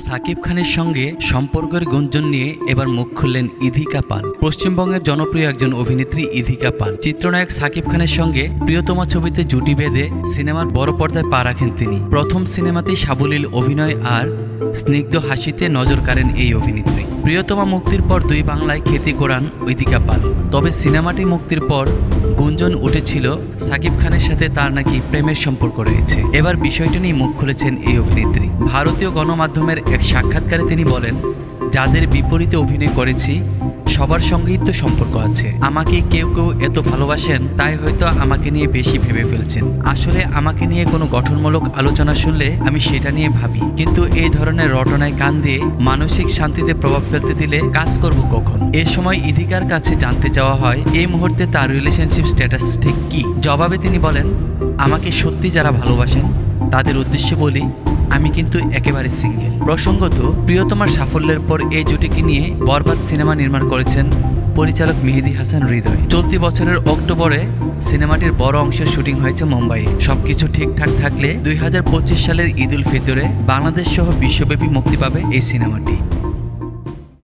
সাকিব খানের সঙ্গে সম্পর্কের গুঞ্জন নিয়ে এবার মুখ খুললেন ইধিকা পাল। পশ্চিমবঙ্গের জনপ্রিয় একজন অভিনেত্রী ইধিকা পাল চিত্রনায়ক সাকিব খানের সঙ্গে প্রিয়তমা ছবিতে জুটি বেঁধে সিনেমার বড় পর্দায় পা রাখেন তিনি। প্রথম সিনেমাতেই সাবলীল অভিনয় আর স্নিগ্ধ হাসিতে নজর কাড়েন এই অভিনেত্রী। প্রিয়তমা মুক্তির পর দুই বাংলায় খ্যাতি কোড়ান ইধিকা পাল। তবে সিনেমাটি মুক্তির পর গুঞ্জন উঠেছিল সাকিব খানের সাথে তার নাকি প্রেমের সম্পর্ক রয়েছে। এবার বিষয়টি নিয়ে মুখ খুলেছেন এই অভিনেত্রী। ভারতীয় গণমাধ্যমের এক সাক্ষাৎকারে তিনি বলেন, যাদের বিপরীতে অভিনয় করেছি সবার সঙ্গেই তো সম্পর্ক আছে। আমাকে কেউ কেউ এত ভালোবাসেন তাই হয়তো আমাকে নিয়ে বেশি ভেবে ফেলছেন। আসলে আমাকে নিয়ে কোনো গঠনমূলক আলোচনা শুনলে আমি সেটা নিয়ে ভাবি, কিন্তু এই ধরনের রটনায় কান দিয়ে মানসিক শান্তিতে প্রভাব ফেলতে দিলে কাজ করব কখন। এ সময় ইধিকার কাছে জানতে চাওয়া হয় এই মুহূর্তে তার রিলেশনশিপ স্ট্যাটাস ঠিক কি। জবাবে তিনি বলেন, আমাকে সত্যি যারা ভালোবাসেন তাদের উদ্দেশ্যে বলি, আমি কিন্তু একেবারে সিঙ্গেল। প্রসঙ্গত, প্রিয়তমার সাফল্যের পর এই জুটিকে নিয়ে বরবাদ সিনেমা নির্মাণ করেছেন পরিচালক মেহেদী হাসান হৃদয়। চলতি বছরের অক্টোবরে সিনেমাটির বড় অংশের শুটিং হয়েছে মুম্বাইয়ে। সবকিছু ঠিকঠাক থাকলে 2025 সালের ঈদ উল ফিতরে বাংলাদেশ সহ বিশ্বব্যাপী মুক্তি পাবে এই সিনেমাটি।